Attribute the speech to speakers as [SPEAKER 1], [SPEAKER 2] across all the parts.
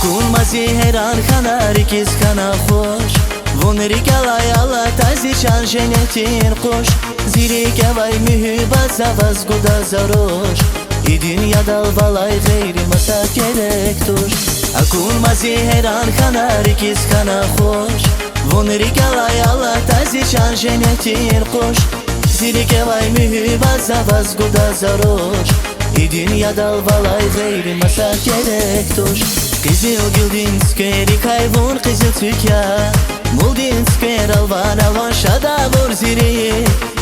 [SPEAKER 1] Akun mazi her an kana rikiz kana hoş Vunri kalay Allah tazi çan jenetin koş Ziri kevay mühübat zavaz guda zaroş İ dünyada valay gayri masa gerektur Akun mazi her an kana rikiz kana hoş Vunri kalay Allah tazi çan jenetin koş Ziri kevay mühübat zavaz guda zaroş İ dünyada valay gayri masa gerektur Kızıl güldün skeri kayvun kızıl tükya Muldin sker alvan alvan şada vur ziri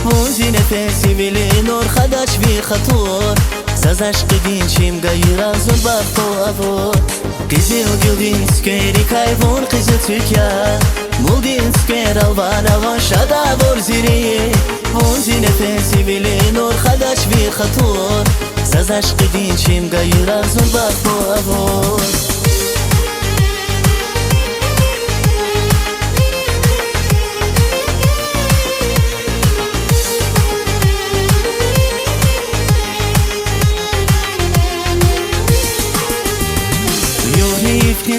[SPEAKER 1] Vunzi nefesi bilin or khadaç bir khatur Saz aşkı din çim gayra zul bakto avur Kızıl güldün skeri kayvun kızıl tükya Muldin sker alvan alvan şada vur ziri Vunzi nefesi bilin or khadaç bir khatur Saz aşkı din çim gayra zul bakto avur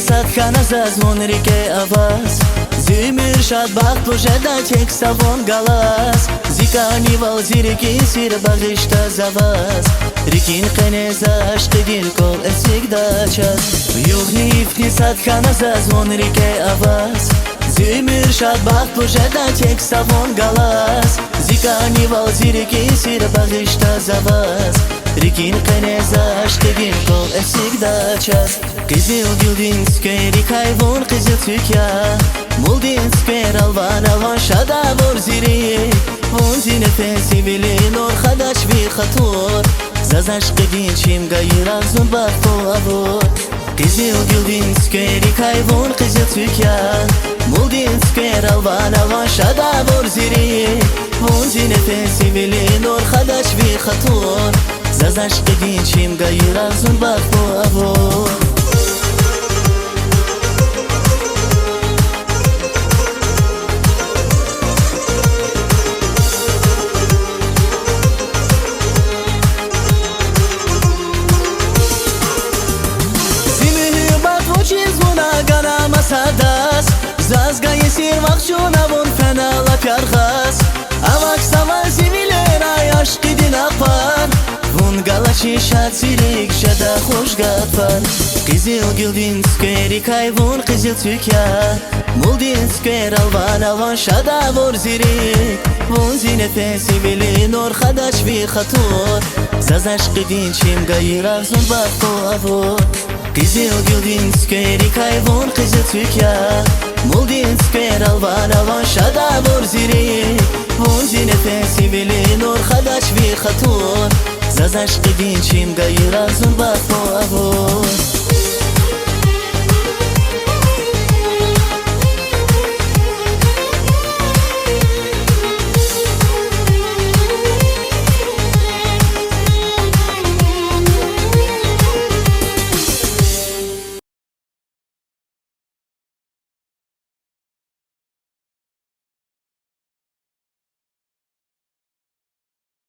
[SPEAKER 1] Nisat kana zazmon rike avaz Zümür şad bak projeda tek savon galas Zikani val ziriki sir bagışta zavaz Rikin kaneza aşkı dil kol esik da çaz Yuhnif nisat kana zazmon rike avaz Zümür şad bak projeda tek savon galas Zikani val ziriki sir bagışta zavaz Rikin kaneza aşkı dil kol esik da çaz Kızıl güldün skeri kayvun kızıl tükya Muldin sker alvan alvan şada vur ziri Vunzi nefesi bilin or khadaç bir khatur Zaz aşkı din çim gayra zul bakto avur Kızıl güldün skeri kayvun kızıl tükya Muldin sker alvan alvan şada vur ziri Vunzi nefesi bilin or khadaç bir khatur Zaz aşkı din çim gayra zul bakto avur Sadas Zazga yesir makşuna vun fenala pyargas Avak savar ziviler ay aşk idin akbar Vun galaçi şad zirik şada hoş gatfar Kızıl güldün skeri kayvun kızıl tükya Muldin sker alvan alvan şada vur zirik Vun zinefesi bilin or khadaç bir khatur Zaz aşk idin çim gayra zul bakto avur Kızıl güldün skeri kayvun kızıl tükya Muldin sker alvan alvan şada vur ziri Vunzi nefesi bilin or khadaç bir khatur Zaz aşkı din çim gayra zul bakto avur